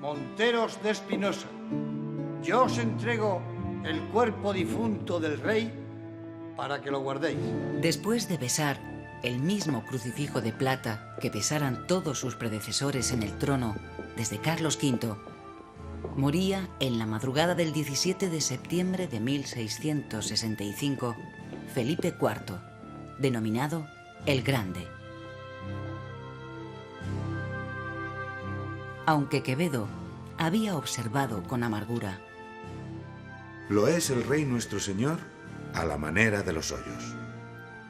Monteros de Espinosa, yo os entrego el cuerpo difunto del rey para que lo guardéis. Después de besar el mismo crucifijo de plata que besaran todos sus predecesores en el trono desde Carlos V, moría en la madrugada del 17 de septiembre de 1665 Felipe IV, denominado el Grande. Aunque Quevedo había observado con amargura: lo es el rey nuestro señor a la manera de los hoyos,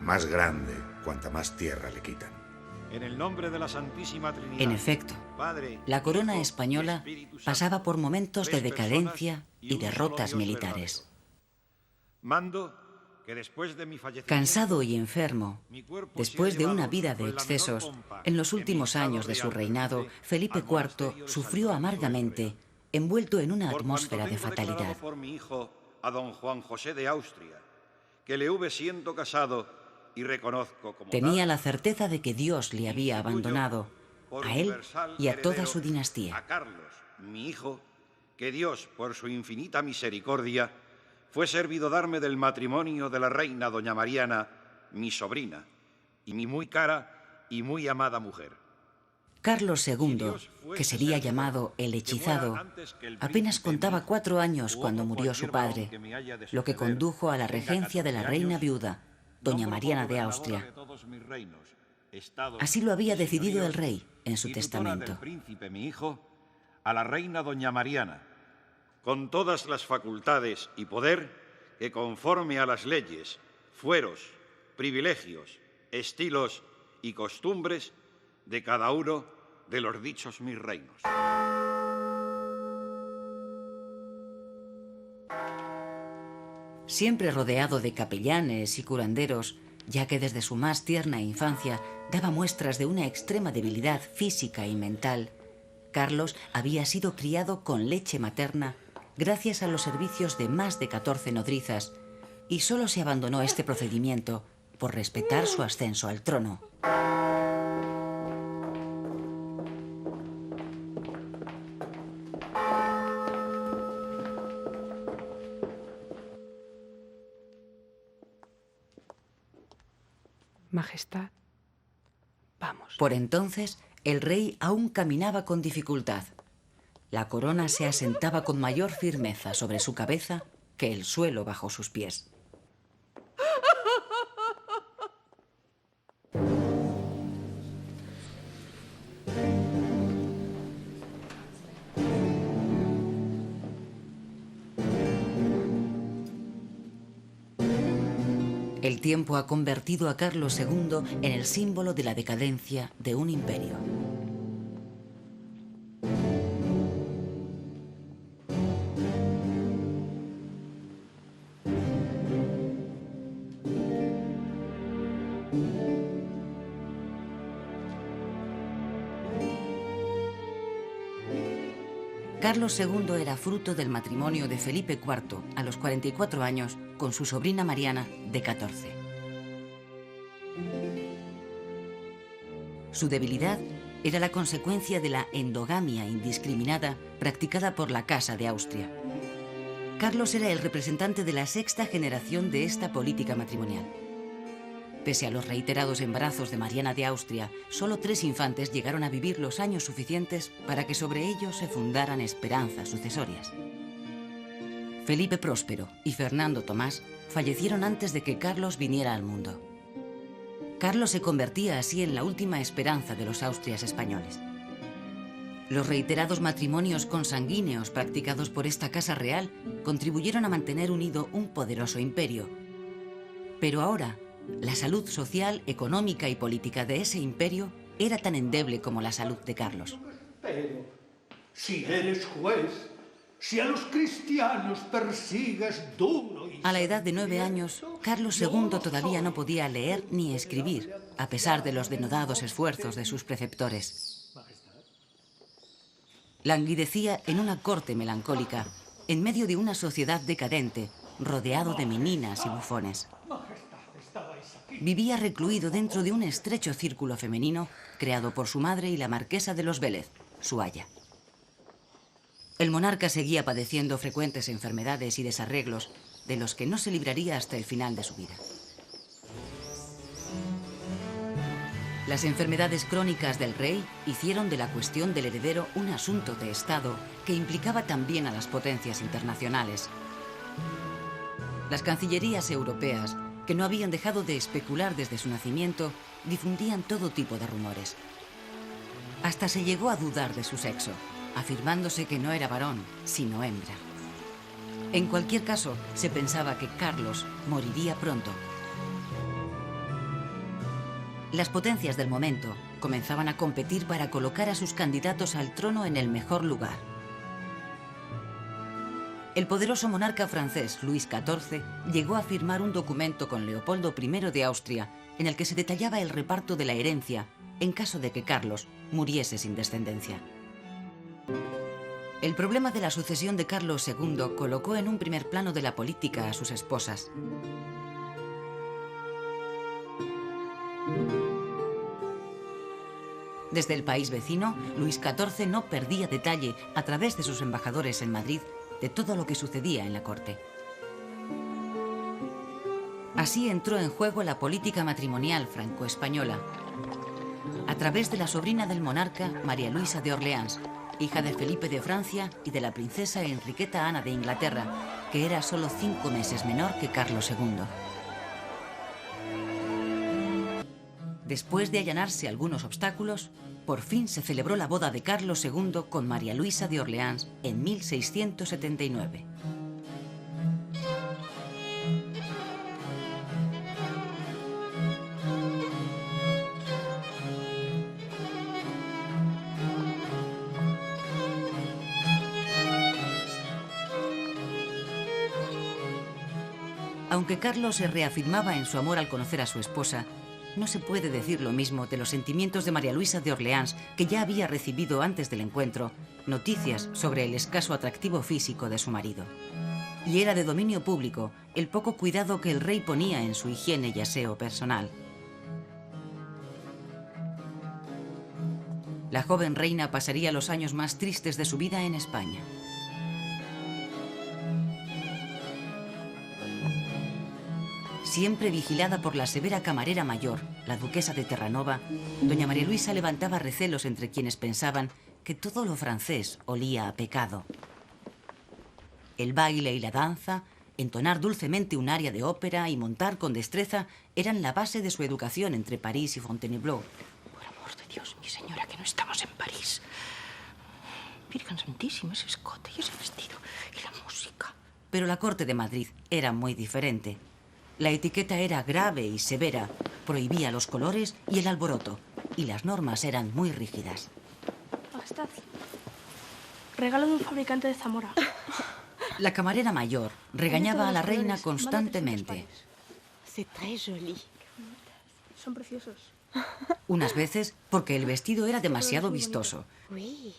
más grande cuanta más tierra le quitan. En el nombre de la Santísima Trinidad. En efecto, la corona española pasaba por momentos de decadencia y derrotas militares. Mando que después de mi fallecimiento, Cansado y enfermo, después de una vida de excesos, en los últimos años de su reinado, Felipe IV sufrió amargamente, envuelto en una atmósfera de fatalidad. Por mi hijo, a don Juan José de Austria, que le hube siendo casado y reconozco como Tenía la certeza de que Dios le había abandonado, a él y a toda su dinastía. A Carlos, mi hijo, que Dios, por su infinita misericordia, fue servido darme del matrimonio de la reina doña Mariana, mi sobrina, y mi muy cara y muy amada mujer. Carlos II, que sería llamado el Hechizado, apenas contaba 4 años cuando murió su padre, lo que condujo a la regencia de la reina viuda, doña Mariana de Austria. Así lo había decidido el rey en su testamento. Príncipe, mi hijo, a la reina doña Mariana, con todas las facultades y poder que, conforme a las leyes, fueros, privilegios, estilos y costumbres de cada uno de los dichos mis reinos. Siempre rodeado de capellanes y curanderos, ya que desde su más tierna infancia daba muestras de una extrema debilidad física y mental, Carlos había sido criado con leche materna gracias a los servicios de más de 14 nodrizas, y solo se abandonó este procedimiento por respetar su ascenso al trono. Majestad, vamos. Por entonces, el rey aún caminaba con dificultad. La corona se asentaba con mayor firmeza sobre su cabeza que el suelo bajo sus pies. El tiempo ha convertido a Carlos II en el símbolo de la decadencia de un imperio. Carlos II era fruto del matrimonio de Felipe IV, a los 44 años, con su sobrina Mariana, de 14. Su debilidad era la consecuencia de la endogamia indiscriminada practicada por la Casa de Austria. Carlos era el representante de la 6ª generación de esta política matrimonial. Pese a los reiterados embarazos de Mariana de Austria, solo 3 infantes llegaron a vivir los años suficientes para que sobre ellos se fundaran esperanzas sucesorias. Felipe Próspero y Fernando Tomás fallecieron antes de que Carlos viniera al mundo. Carlos se convertía así en la última esperanza de los Austrias españoles. Los reiterados matrimonios consanguíneos practicados por esta casa real contribuyeron a mantener unido un poderoso imperio. Pero ahora, la salud social, económica y política de ese imperio era tan endeble como la salud de Carlos. Pero si eres juez, si a los cristianos persigues duro y... A la edad de 9 años, Carlos II todavía no podía leer ni escribir, a pesar de los denodados esfuerzos de sus preceptores. languidecía en una corte melancólica, en medio de una sociedad decadente, rodeado de meninas y bufones. Vivía recluido dentro de un estrecho círculo femenino creado por su madre y la marquesa de los Vélez, su aya. El monarca seguía padeciendo frecuentes enfermedades y desarreglos de los que no se libraría hasta el final de su vida. Las enfermedades crónicas del rey hicieron de la cuestión del heredero un asunto de Estado que implicaba también a las potencias internacionales. Las cancillerías europeas, que no habían dejado de especular desde su nacimiento, difundían todo tipo de rumores. Hasta se llegó a dudar de su sexo, afirmándose que no era varón, sino hembra. En cualquier caso, se pensaba que Carlos moriría pronto. Las potencias del momento comenzaban a competir para colocar a sus candidatos al trono en el mejor lugar. El poderoso monarca francés Luis XIV llegó a firmar un documento con Leopoldo I de Austria en el que se detallaba el reparto de la herencia en caso de que Carlos muriese sin descendencia. El problema de la sucesión de Carlos II colocó en un primer plano de la política a sus esposas. Desde el país vecino, Luis XIV no perdía detalle, a través de sus embajadores en Madrid, de todo lo que sucedía en la corte. Así entró en juego la política matrimonial franco-española, a través de la sobrina del monarca, María Luisa de Orleans, hija de Felipe de Francia y de la princesa Enriqueta Ana de Inglaterra, que era solo 5 meses menor que Carlos II. Después de allanarse algunos obstáculos, por fin se celebró la boda de Carlos II con María Luisa de Orleans en 1679. Aunque Carlos se reafirmaba en su amor al conocer a su esposa, no se puede decir lo mismo de los sentimientos de María Luisa de Orleans, que ya había recibido antes del encuentro noticias sobre el escaso atractivo físico de su marido. Y era de dominio público el poco cuidado que el rey ponía en su higiene y aseo personal. La joven reina pasaría los años más tristes de su vida en España. Siempre vigilada por la severa camarera mayor, la duquesa de Terranova, doña María Luisa levantaba recelos entre quienes pensaban que todo lo francés olía a pecado. El baile y la danza, entonar dulcemente un aria de ópera y montar con destreza eran la base de su educación entre París y Fontainebleau. Por amor de Dios, mi señora, que no estamos en París. Virgen Santísima, ese escote y ese vestido y la música. Pero la corte de Madrid era muy diferente. La etiqueta era grave y severa, prohibía los colores y el alboroto, y las normas eran muy rígidas. Majestad, regalo de un fabricante de Zamora. La camarera mayor regañaba a la reina constantemente. C'est très joli. Son preciosos. Unas veces porque el vestido era demasiado vistoso. Oui.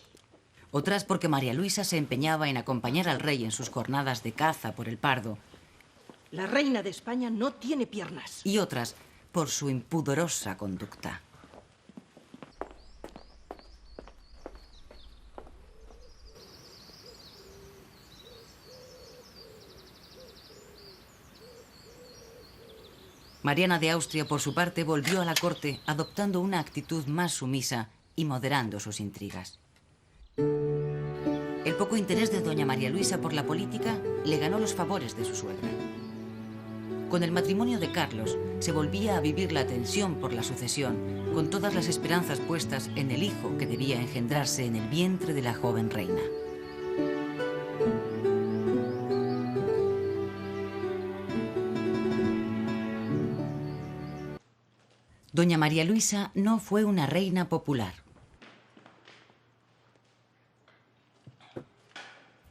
Otras porque María Luisa se empeñaba en acompañar al rey en sus jornadas de caza por el Pardo. La reina de España no tiene piernas. Y otras por su impudorosa conducta. Mariana de Austria, por su parte, volvió a la corte adoptando una actitud más sumisa y moderando sus intrigas. El poco interés de doña María Luisa por la política le ganó los favores de su suegra. Con el matrimonio de Carlos se volvía a vivir la tensión por la sucesión, con todas las esperanzas puestas en el hijo que debía engendrarse en el vientre de la joven reina. Doña María Luisa no fue una reina popular.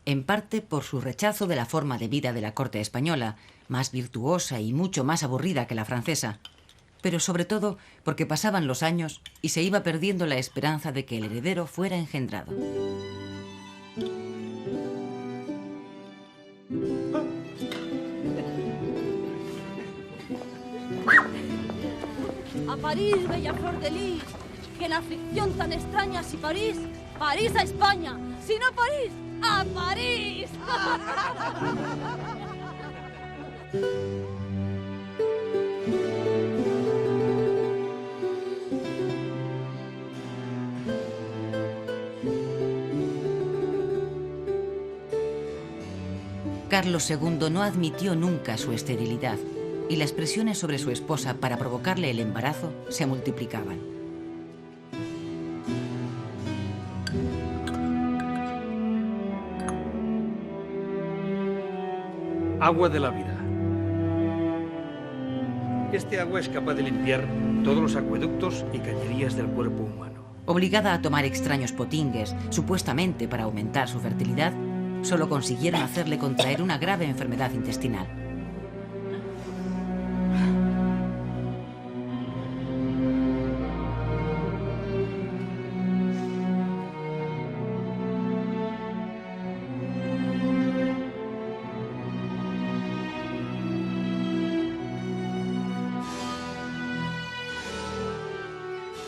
En parte por su rechazo de la forma de vida de la corte española, más virtuosa y mucho más aburrida que la francesa, pero sobre todo porque pasaban los años y se iba perdiendo la esperanza de que el heredero fuera engendrado. París, bella flor de lis, que en aflicción tan extraña, si París, París a España, si no París, a París. Carlos II no admitió nunca su esterilidad y las presiones sobre su esposa para provocarle el embarazo se multiplicaban. Agua de la vida. Este agua es capaz de limpiar todos los acueductos y cañerías del cuerpo humano. Obligada a tomar extraños potingues, supuestamente para aumentar su fertilidad, solo consiguieron hacerle contraer una grave enfermedad intestinal.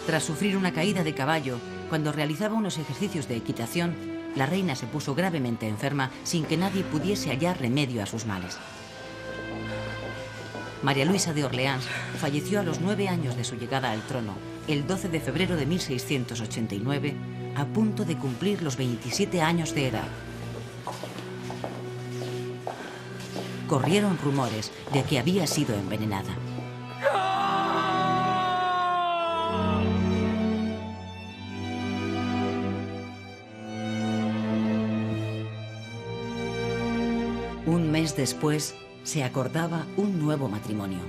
Tras sufrir una caída de caballo, cuando realizaba unos ejercicios de equitación, la reina se puso gravemente enferma sin que nadie pudiese hallar remedio a sus males. María Luisa de Orleans falleció a los 9 años de su llegada al trono, el 12 de febrero de 1689, a punto de cumplir los 27 años de edad. Corrieron rumores de que había sido envenenada. Un mes después, se acordaba un nuevo matrimonio.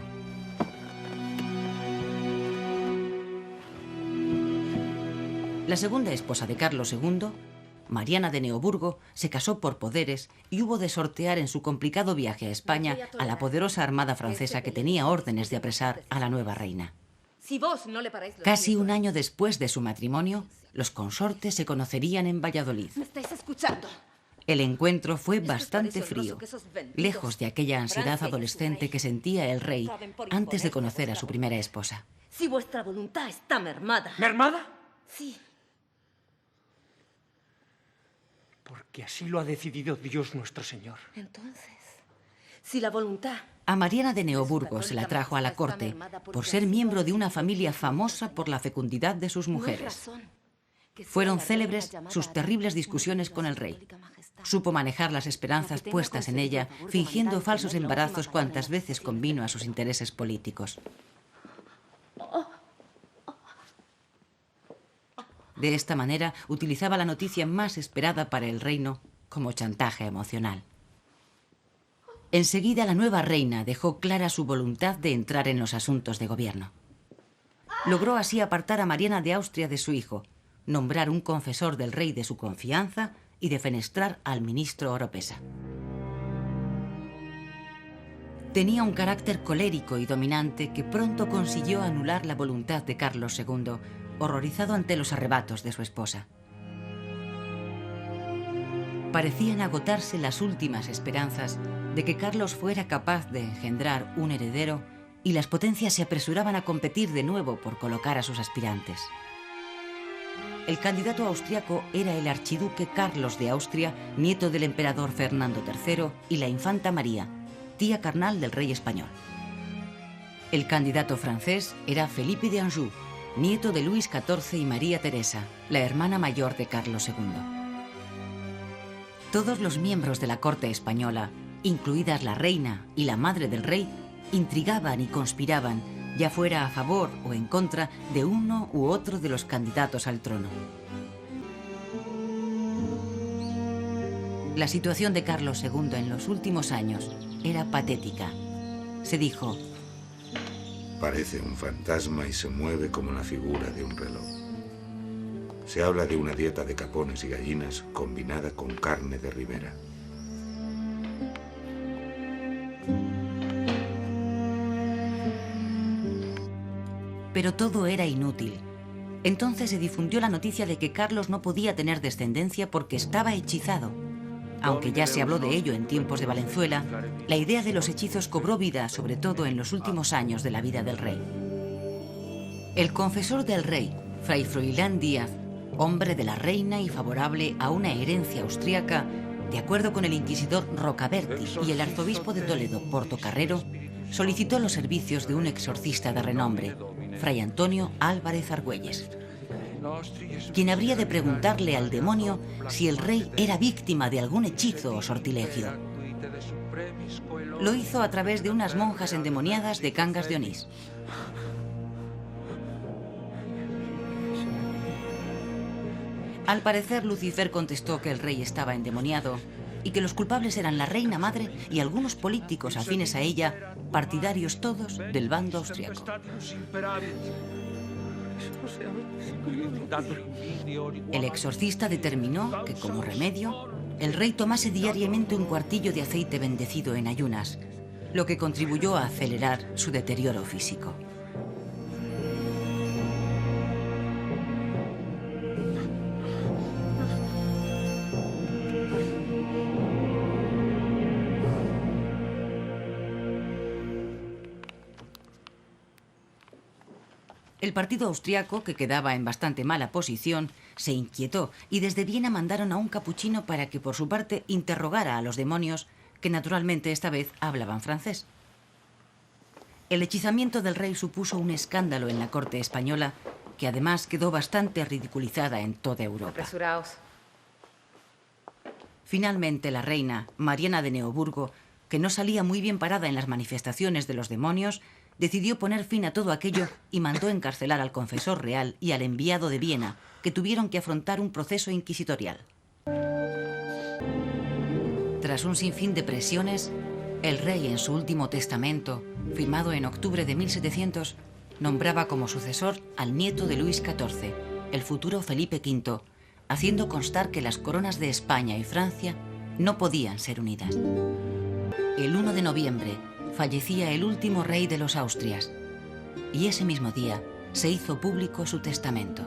La segunda esposa de Carlos II, Mariana de Neoburgo, se casó por poderes y hubo de sortear en su complicado viaje a España a la poderosa armada francesa que tenía órdenes de apresar a la nueva reina. Casi un año después de su matrimonio, los consortes se conocerían en Valladolid. ¿Me estáis escuchando? El encuentro fue bastante frío, lejos de aquella ansiedad adolescente que sentía el rey antes de conocer a su primera esposa. Si vuestra voluntad está mermada. ¿Mermada? Sí. Porque así lo ha decidido Dios nuestro Señor. Entonces, si la voluntad... A Mariana de Neoburgo se la trajo a la corte por ser miembro de una familia famosa por la fecundidad de sus mujeres. Fueron célebres sus terribles discusiones con el rey. Supo manejar las esperanzas puestas en ella, fingiendo falsos embarazos cuantas veces convino a sus intereses políticos. De esta manera, utilizaba la noticia más esperada para el reino como chantaje emocional. Enseguida, la nueva reina dejó clara su voluntad de entrar en los asuntos de gobierno. Logró así apartar a Mariana de Austria de su hijo, nombrar un confesor del rey de su confianza y defenestrar al ministro Oropesa. Tenía un carácter colérico y dominante que pronto consiguió anular la voluntad de Carlos II, horrorizado ante los arrebatos de su esposa. Parecían agotarse las últimas esperanzas de que Carlos fuera capaz de engendrar un heredero y las potencias se apresuraban a competir de nuevo por colocar a sus aspirantes. El candidato austriaco era el archiduque Carlos de Austria, nieto del emperador Fernando III, y la infanta María, tía carnal del rey español. El candidato francés era Felipe de Anjou, nieto de Luis XIV y María Teresa, la hermana mayor de Carlos II. Todos los miembros de la corte española, incluidas la reina y la madre del rey, intrigaban y conspiraban, ya fuera a favor o en contra de uno u otro de los candidatos al trono. La situación de Carlos II en los últimos años era patética. Se dijo: parece un fantasma y se mueve como la figura de un reloj. Se habla de una dieta de capones y gallinas combinada con carne de ribera. Pero todo era inútil. Entonces se difundió la noticia de que Carlos no podía tener descendencia porque estaba hechizado. Aunque ya se habló de ello en tiempos de Valenzuela, la idea de los hechizos cobró vida, sobre todo en los últimos años de la vida del rey. El confesor del rey, Fray Froilán Díaz, hombre de la reina y favorable a una herencia austríaca, de acuerdo con el inquisidor Rocaberti y el arzobispo de Toledo, Portocarrero, solicitó los servicios de un exorcista de renombre, Fray Antonio Álvarez Argüelles, quien habría de preguntarle al demonio si el rey era víctima de algún hechizo o sortilegio. Lo hizo a través de unas monjas endemoniadas de Cangas de Onís. Al parecer, Lucifer contestó que el rey estaba endemoniado y que los culpables eran la reina madre y algunos políticos afines a ella, partidarios todos del bando austriaco. El exorcista determinó que, como remedio, el rey tomase diariamente un cuartillo de aceite bendecido en ayunas, lo que contribuyó a acelerar su deterioro físico. El partido austriaco, que quedaba en bastante mala posición, se inquietó y desde Viena mandaron a un capuchino para que por su parte interrogara a los demonios, que naturalmente esta vez hablaban francés. El hechizamiento del rey supuso un escándalo en la corte española, que además quedó bastante ridiculizada en toda Europa. Apresuraos. Finalmente la reina, Mariana de Neoburgo, que no salía muy bien parada en las manifestaciones de los demonios, decidió poner fin a todo aquello y mandó encarcelar al confesor real y al enviado de Viena, que tuvieron que afrontar un proceso inquisitorial. Tras un sinfín de presiones, el rey en su último testamento, firmado en octubre de 1700, nombraba como sucesor al nieto de Luis XIV, el futuro Felipe V, haciendo constar que las coronas de España y Francia no podían ser unidas. El 1 de noviembre fallecía el último rey de los Austrias, y ese mismo día se hizo público su testamento.